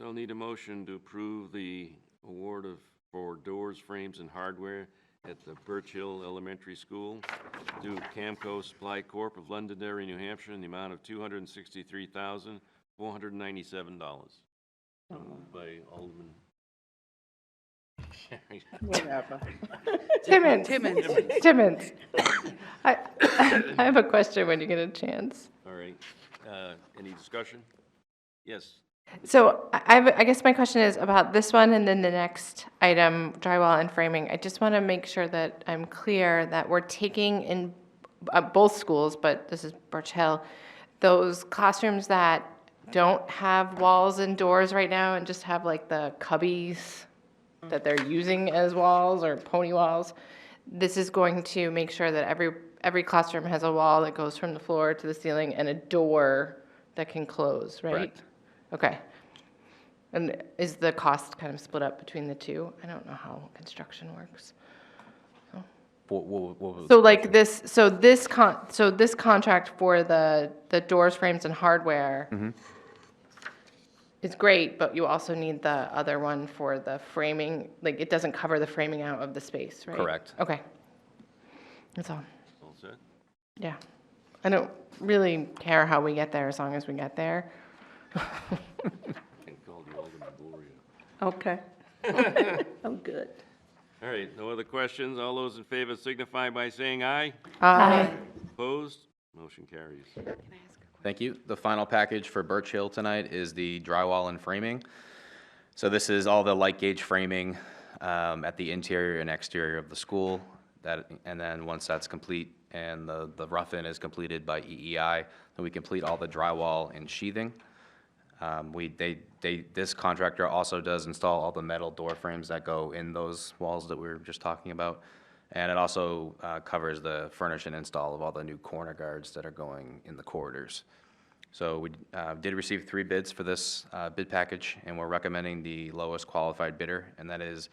I'll need a motion to approve the award for doors, frames, and hardware at the Birch Hill Elementary School to Camco Supply Corp. of Londonderry, New Hampshire, in the amount of $263,497. Moved by Alderman. Whatever. Timmons. I have a question when you get a chance. All right. Any discussion? Yes. So I guess my question is about this one and then the next item, drywall and framing. I just want to make sure that I'm clear that we're taking in both schools, but this is Birch Hill, those classrooms that don't have walls and doors right now and just have like the cubbies that they're using as walls or pony walls. This is going to make sure that every classroom has a wall that goes from the floor to the ceiling and a door that can close, right? Correct. Okay. And is the cost kind of split up between the two? I don't know how construction works. What was So like this, so this contract for the doors, frames, and hardware is great, but you also need the other one for the framing. Like it doesn't cover the framing out of the space, right? Correct. Okay. That's all. All set? Yeah. I don't really care how we get there as long as we get there. And called you Alderman Gloria. Okay. I'm good. All right, no other questions? All those in favor signify by saying aye. Aye. Opposed? Motion carries. Thank you. The final package for Birch Hill tonight is the drywall and framing. So this is all the light gauge framing at the interior and exterior of the school. And then once that's complete and the rough-in is completed by EEI, then we complete all the drywall and sheathing. This contractor also does install all the metal door frames that go in those walls that we were just talking about. And it also covers the furnish and install of all the new corner guards that are going in the corridors. So we did receive 3 bids for this bid package, and we're recommending the lowest qualified bidder, and that is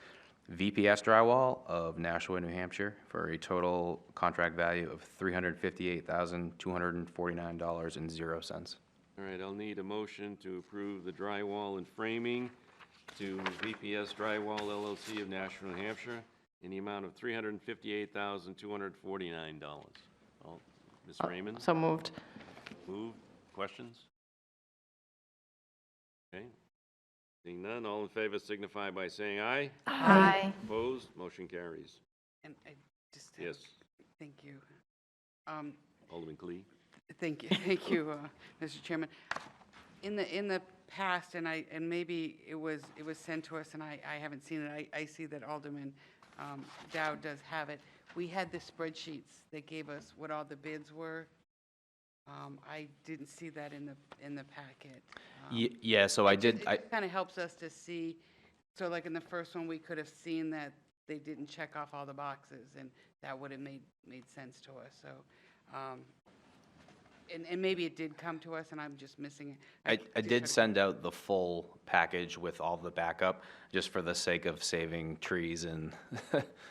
VPS Drywall of Nashua, New Hampshire, for a total contract value of $358,249.00. All right, I'll need a motion to approve the drywall and framing to VPS Drywall LLC of Nashua, New Hampshire, in the amount of $358,249. Ms. Raymond? So moved. Move. Questions? Okay. Seeing none, all in favor signify by saying aye. Aye. Opposed? Motion carries. And I just have, Yes, thank you. Alderman Clee. Thank you, Mr. Chairman. In the past, and maybe it was sent to us, and I haven't seen it. I see that Alderman Dowd does have it. We had the spreadsheets that gave us what all the bids were. I didn't see that in the packet. Yeah, so I did. It kind of helps us to see. So, like in the first one, we could have seen that they didn't check off all the boxes, and that would have made sense to us. So. And maybe it did come to us, and I'm just missing it. I did send out the full package with all the backup, just for the sake of saving trees and.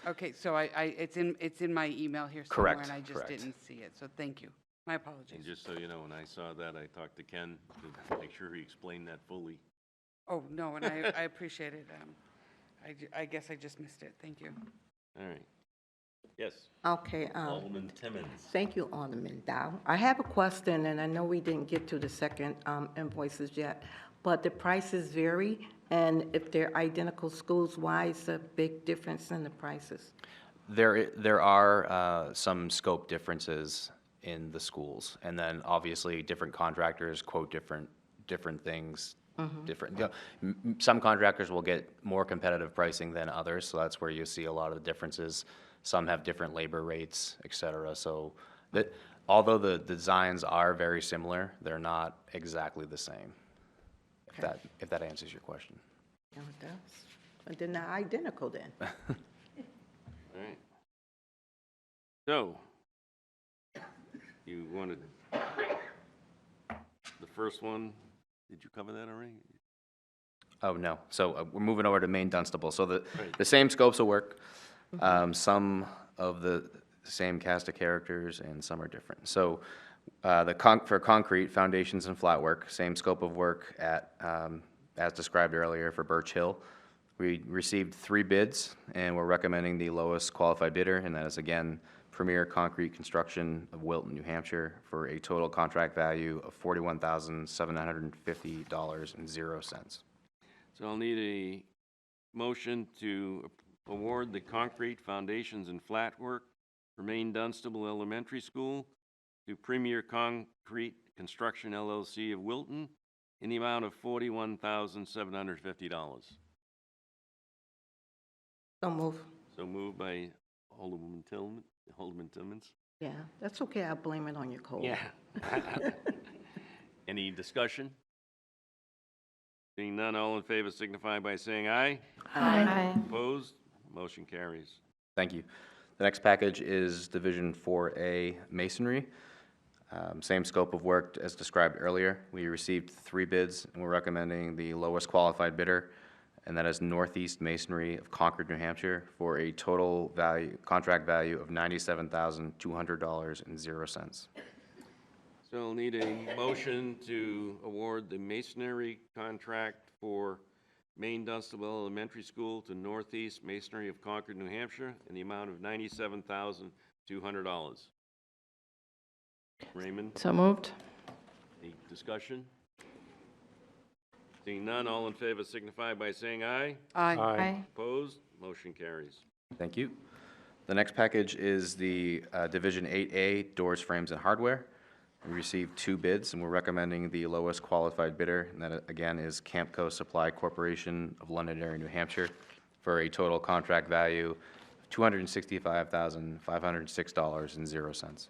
Okay, so it's in my email here somewhere, Correct, and I just correct. didn't see it. So thank you. My apologies. And just so you know, when I saw that, I talked to Ken to make sure he explained that fully. Oh no, and I appreciate it. I guess I just missed it. Thank you. All right. Yes, Okay, Alderman Timmons. thank you, Alderman Dow. I have a question, and I know we didn't get to the second invoices yet, but the prices vary, and if they're identical schools, why is the big difference in the prices? There are some scope differences in the schools, and then obviously different contractors quote different things. Different. Some contractors will get more competitive pricing than others, so that's where you see a lot of the differences. Some have different labor rates, et cetera. So that although the designs are very similar, they're not exactly the same. If that answers your question. No, it does. But they're not identical then. All right. So, you wanted, the first one, did you cover that already? Oh, no. So we're moving over to Maine Dunstable. So Right. the same scopes of work, some of the same cast of characters, and some are different. So for concrete, foundations, and flat work, same scope of work at, as described earlier for Birch Hill. We received 3 bids, and we're recommending the lowest qualified bidder, and that is, again, Premier Concrete Construction of Wilton, New Hampshire, for a total contract value of $41,750.00. So I'll need a motion to award the concrete foundations and flat work for Maine Dunstable Elementary School to Premier Concrete Construction LLC of Wilton in the amount of $41,750. So move. So moved by Alderman Timmons. Yeah, that's okay. I'll blame it on your cold. Yeah. Any discussion? Seeing none, all in favor signify by saying aye. Aye. Opposed? Motion carries. Thank you. The next package is Division 4A Masonry. Same scope of work as described earlier. We received 3 bids, and we're recommending the lowest qualified bidder, and that is Northeast Masonry of Concord, New Hampshire, for a total contract value of $97,200.00. So I'll need a motion to award the masonry contract for Maine Dunstable Elementary School to Northeast Masonry of Concord, New Hampshire, in the amount of $97,200. Raymond, So moved. any discussion? Seeing none, all in favor signify by saying aye. Aye. Opposed? Motion carries. Thank you. The next package is the Division 8A Doors, Frames, and Hardware. We received 2 bids, and we're recommending the lowest qualified bidder, and that, again, is Campco Supply Corporation of Londonderry, New Hampshire, for a total contract value of $265,506.00.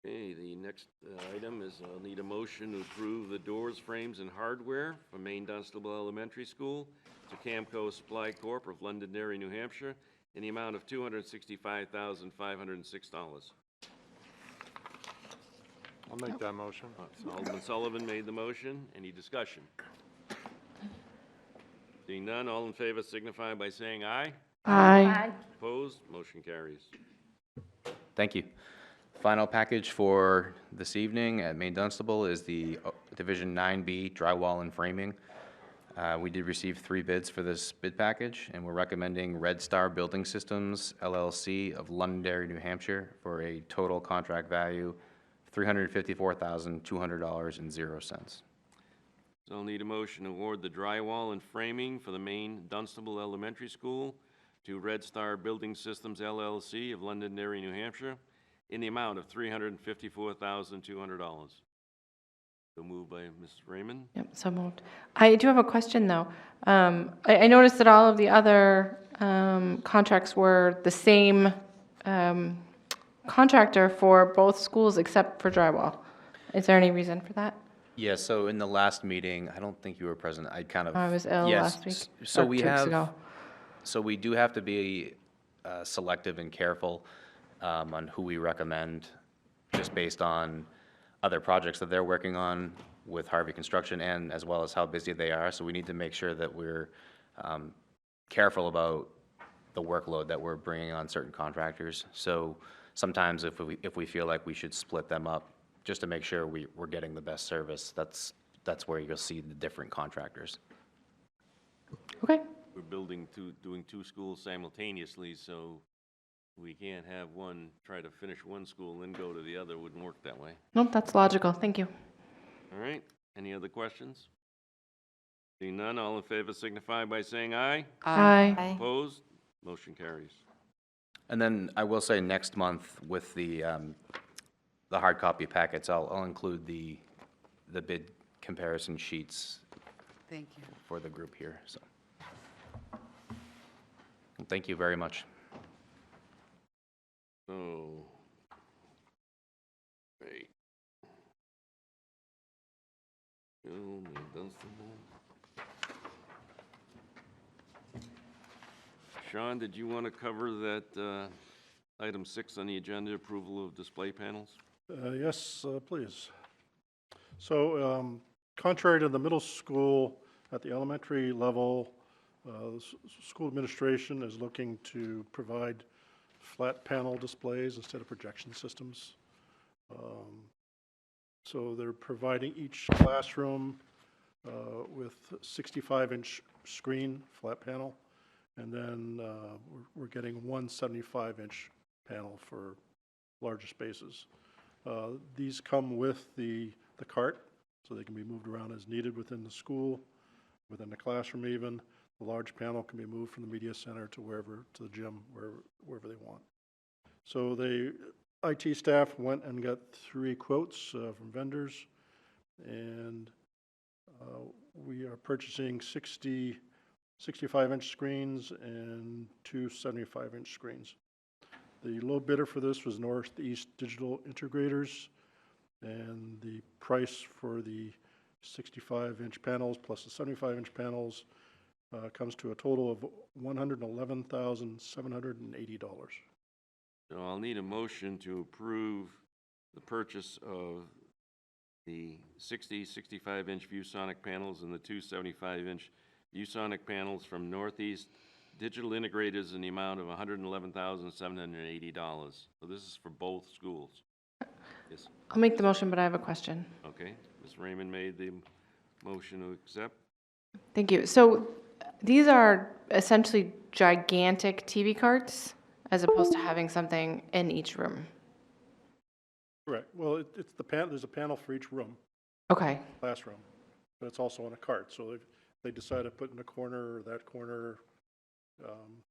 Okay, the next item is I'll need a motion to approve the doors, frames, and hardware for Maine Dunstable Elementary School to Camco Supply Corp. of Londonderry, New Hampshire, in the amount of $265,506. I'll make that motion. So Alderman Sullivan made the motion. Any discussion? Seeing none, all in favor signify by saying aye. Aye. Opposed? Motion carries. Thank you. Final package for this evening at Maine Dunstable is the Division 9B drywall and framing. We did receive 3 bids for this bid package, and we're recommending Red Star Building Systems LLC of Londonderry, New Hampshire, for a total contract value of $354,200.00. So I'll need a motion to award the drywall and framing for the Maine Dunstable Elementary School to Red Star Building Systems LLC of Londonderry, New Hampshire, in the amount of $354,200. So moved by Mrs. Raymond. Yep, so moved. I do have a question, though. I noticed that all of the other contracts were the same contractor for both schools except for drywall. Is there any reason for that? Yeah, so in the last meeting, I don't think you were present, I kind of. I was ill Yes, last week, So or we 2 weeks have, ago. so we do have to be selective and careful on who we recommend, just based on other projects that they're working on with Harvey Construction and as well as how busy they are. So we need to make sure that we're careful about the workload that we're bringing on certain contractors. So sometimes if we feel like we should split them up, just to make sure we're getting the best service, that's where you'll see the different contractors. Okay. We're doing 2 schools simultaneously, so we can't have one try to finish one school and then go to the other. Wouldn't work that way. Nope, that's logical. Thank you. All right. Any other questions? Seeing none, all in favor signify by saying aye. Aye. Opposed? Motion carries. And then I will say next month with the hard copy packets, I'll include the bid comparison sheets Thank you. for the group here, so. Thank you very much. So, wait. Bill, Maine Dunstable. Sean, did you want to cover that item 6 on the agenda, approval of display panels? Yes, please. So contrary to the middle school, at the elementary level, the school administration is looking to provide flat panel displays instead of projection systems. So they're providing each classroom with 65-inch screen, flat panel, and then we're getting one 75-inch panel for larger spaces. These come with the cart, so they can be moved around as needed within the school, within the classroom even. The large panel can be moved from the media center to wherever, to the gym, wherever they want. So the IT staff went and got 3 quotes from vendors, and we are purchasing 65-inch screens and 2 75-inch screens. The low bidder for this was Northeast Digital Integrators, and the price for the 65-inch panels plus the 75-inch panels comes to a total of $111,780. So I'll need a motion to approve the purchase of the 65-inch ViewSonic panels and the 2 75-inch ViewSonic panels from Northeast Digital Integrators in the amount of $111,780. So this is for both schools. Yes. I'll make the motion, but I have a question. Okay. Ms. Raymond made the motion to accept. Thank you. So these are essentially gigantic TV carts as opposed to having something in each room. Correct. Well, it's there's a panel for each room, Okay. classroom, but it's also on a cart. So if they decide to put in a corner or that corner,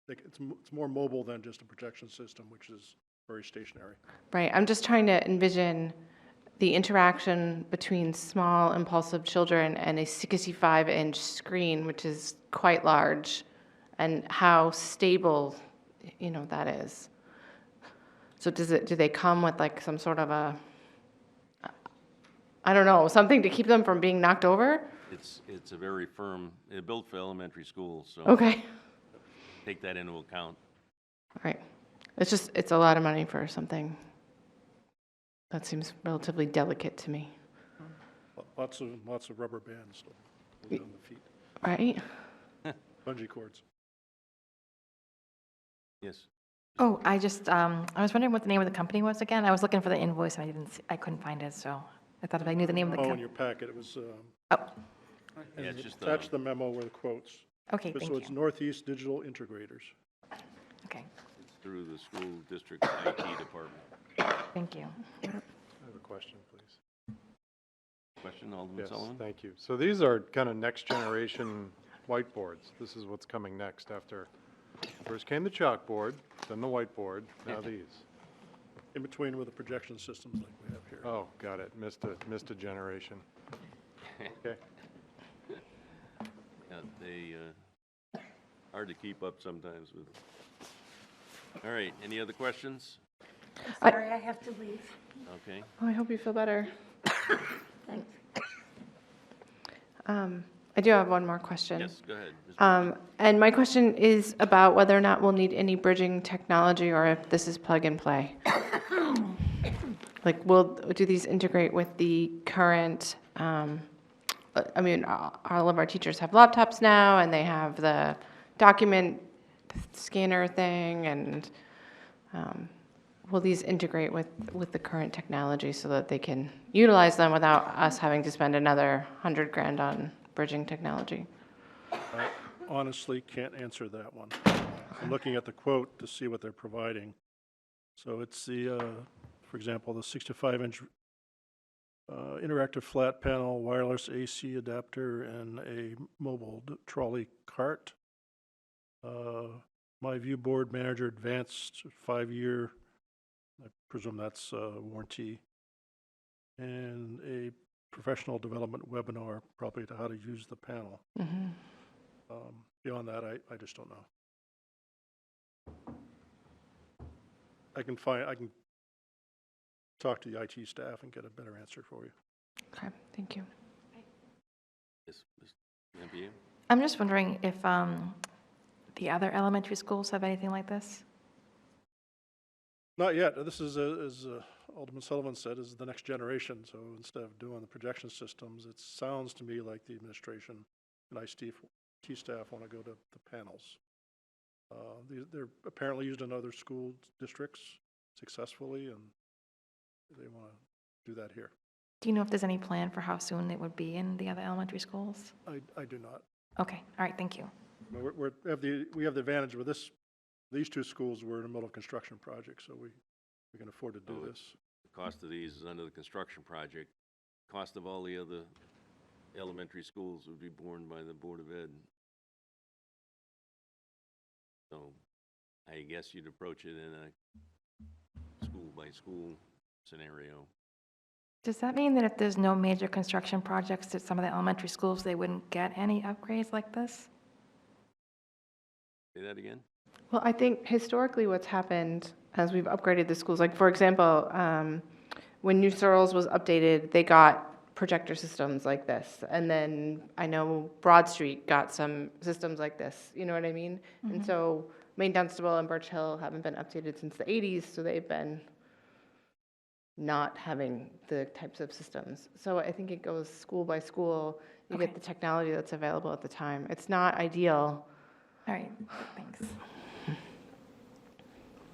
it's more mobile than just a projection system, which is very stationary. Right. I'm just trying to envision the interaction between small, impulsive children and a 65-inch screen, which is quite large, and how stable, that is. So do they come with like some sort of I don't know, something to keep them from being knocked over? It's a very firm, built for elementary schools, so Okay. take that into account. All right. It's a lot of money for something That seems relatively delicate to me, Lots of rubber bands on the feet, right? bungee cords. Yes. Oh, I was wondering what the name of the company was again. I was looking for the invoice and I couldn't find it, so I thought if I knew the name of the Oh, in company. your packet, it was, Oh, Yeah, it's just, attached the memo with the quotes. okay, So thank it's you. Northeast Digital Integrators. Okay, it's through the school district IT department. thank you. I have a question, please. Question, Alderman Yes, Sullivan? thank you. So these are kind of next generation whiteboards. This is what's coming next after, first came the chalkboard, then the whiteboard, now these. In between with the projection systems like we have here. Oh, got it. Missed a generation. Okay. Yeah, they, hard to keep up sometimes with. All right, any other questions? Sorry, I have to leave. Okay. Oh, I hope you feel better. Thanks. I do have one more question. Yes, go ahead. Ms. Bridges. And my question is about whether or not we'll need any bridging technology or if this is plug and play. Like, do these integrate with the current, I mean, all of our teachers have laptops now and they have the document scanner thing, and will these integrate with the current technology so that they can utilize them without us having to spend another $100,000 on bridging technology? I honestly can't answer that one. I'm looking at the quote to see what they're providing. So it's the, for example, the 65-inch interactive flat panel, wireless AC adapter, and a mobile trolley cart. My View Board Manager Advanced 5-year, I presume that's warranty, and a professional development webinar, probably to how to use the panel. Mm-hmm. Beyond that, I just don't know. I can talk to the IT staff and get a better answer for you. Okay, thank you. Yes, Ms. Lampier? I'm just wondering if the other elementary schools have anything like this? Not yet. This is, as Alderman Sullivan said, is the next generation. So instead of doing the projection systems, it sounds to me like the administration and IT staff want to go to the panels. They're apparently used in other school districts successfully, and they want to do that here. Do you know if there's any plan for how soon it would be in the other elementary schools? I do not. Okay, all right, thank you. We have the advantage with these two schools. We're in the middle of construction projects, so we can afford to do this. The cost of these is under the construction project. Cost of all the other elementary schools would be borne by the Board of Ed. So I guess you'd approach it in a school-by-school scenario. Does that mean that if there's no major construction projects at some of the elementary schools, they wouldn't get any upgrades like this? Say that again? Well, I think historically what's happened as we've upgraded the schools, like for example, when New Searles was updated, they got projector systems like this. And then I know Broad Street got some systems like this, you know what I mean? And so Maine Dunstable and Birch Hill haven't been updated since the 80s, so they've been not having the types of systems. So I think it goes school by school. You get the technology that's available at the time. It's not ideal. All right, thanks.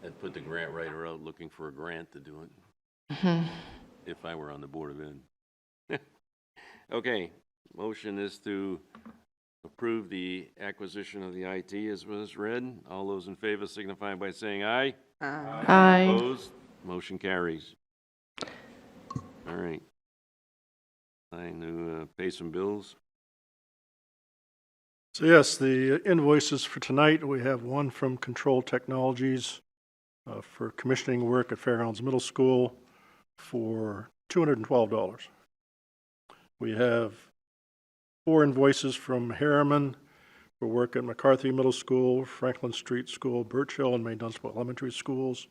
I'd put the grant writer out looking for a grant to do it. If I were on the Board of Ed. Okay, motion is to approve the acquisition of the IT as was read. All those in favor signify by saying aye. Aye. Opposed? Motion carries. All right. Time to pay some bills. So yes, the invoices for tonight, we have one from Control Technologies for commissioning work at Fairgrounds Middle School for $212. We have 4 invoices from Harriman for work at McCarthy Middle School, Franklin Street School, Birch Hill, and Maine Dunstable Elementary Schools.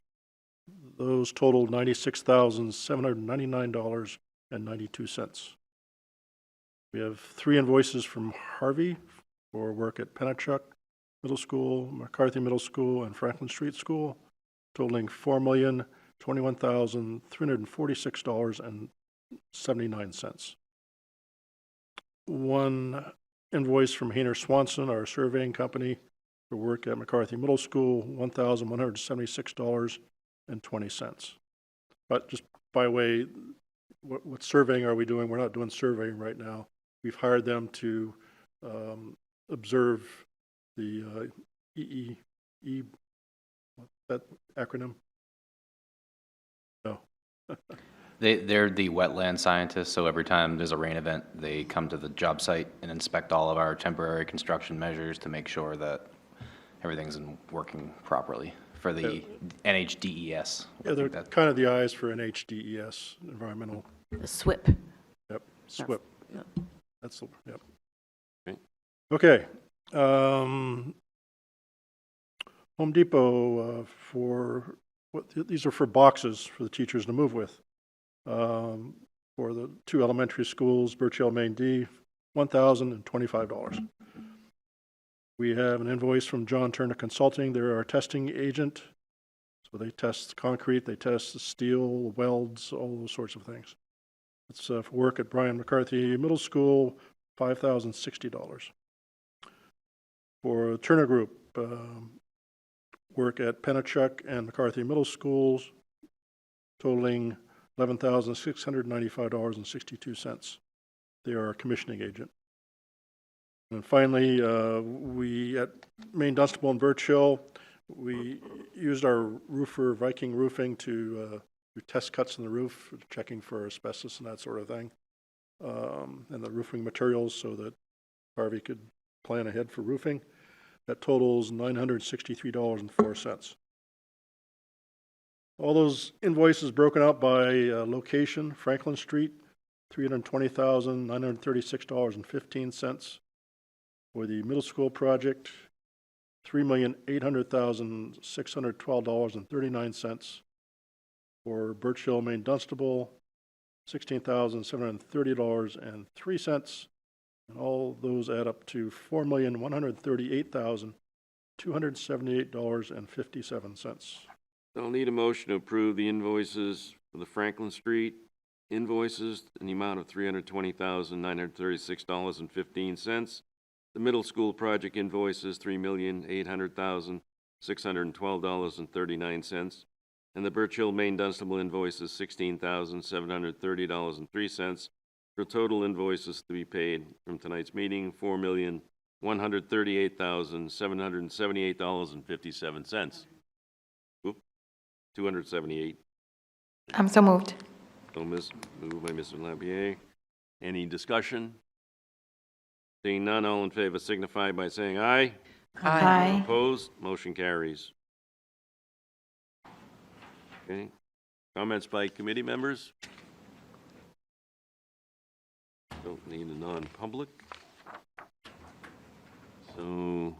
Those totaled $96,799.92. We have 3 invoices from Harvey for work at Pennachuck Middle School, McCarthy Middle School, and Franklin Street School, totaling $4,250,000. $21,346.79. One invoice from Hayner Swanson, our surveying company, for work at McCarthy Middle School, $1,176.20. But just by way, what surveying are we doing? We're not doing surveying right now. We've hired them to observe the what's that acronym? No. They're the wetland scientists, so every time there's a rain event, they come to the job site and inspect all of our temporary construction measures to make sure that everything's working properly for the NHDES. Yeah, they're kind of the eyes for NHDES, environmental. The SWIP. Yep, SWIP. Yep. That's the, yep. Okay. Okay. Home Depot for, these are for boxes for the teachers to move with. For the 2 elementary schools, Birch Hill, Maine D, $1,025. We have an invoice from John Turner Consulting. They're our testing agent. So they test concrete, they test the steel, welds, all those sorts of things. It's for work at Brian McCarthy Middle School, $5,060. For Turner Group, work at Pennachuck and McCarthy Middle Schools, totaling $11,695.62. They are our commissioning agent. And finally, we at Maine Dunstable and Birch Hill, we used our roofer, Viking Roofing, to do test cuts in the roof, checking for asbestos and that sort of thing, and the roofing materials so that Harvey could plan ahead for roofing. That totals $963.04. All those invoices broken out by location: Franklin Street, $320,936.15. For the middle school project, $3,800,612.39. For Birch Hill, Maine Dunstable, $16,730.03. And all those add up to $4,138,278.57. I'll need a motion to approve the invoices for the Franklin Street invoices in the amount of $320,936.15. The middle school project invoices, $3,800,612.39. And the Birch Hill, Maine Dunstable invoices, $16,730.03. For total invoices to be paid from tonight's meeting, $4,138,778.57. Oop, 278. I'm so moved. So moved by Mr. Lampier. Any discussion? Seeing none, all in favor signify by saying aye. Aye. Opposed? Motion carries. Okay. Comments by committee members? Don't need a non-public. So,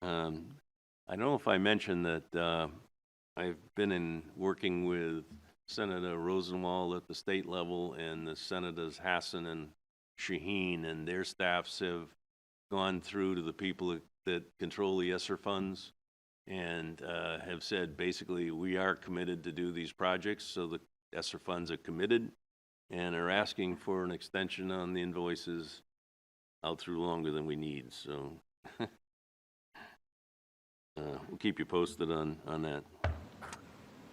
I don't know if I mentioned that I've been working with Senator Rosenwald at the state level and the Senators Hassan and Shaheen, and their staffs have gone through to the people that control the ESSER funds and have said basically we are committed to do these projects, so the ESSER funds are committed and are asking for an extension on the invoices out through longer than we need. So we'll keep you posted on that.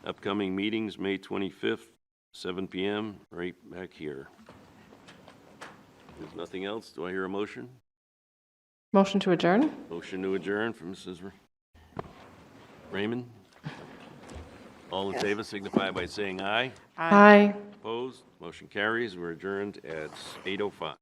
Upcoming meetings, May 25th, 7 p.m., right back here. There's nothing else. Do I hear a motion? Motion to adjourn? Motion to adjourn from Mrs. Raymond. All in favor signify by saying aye. Aye. Opposed? Motion carries. We're adjourned at 8:05.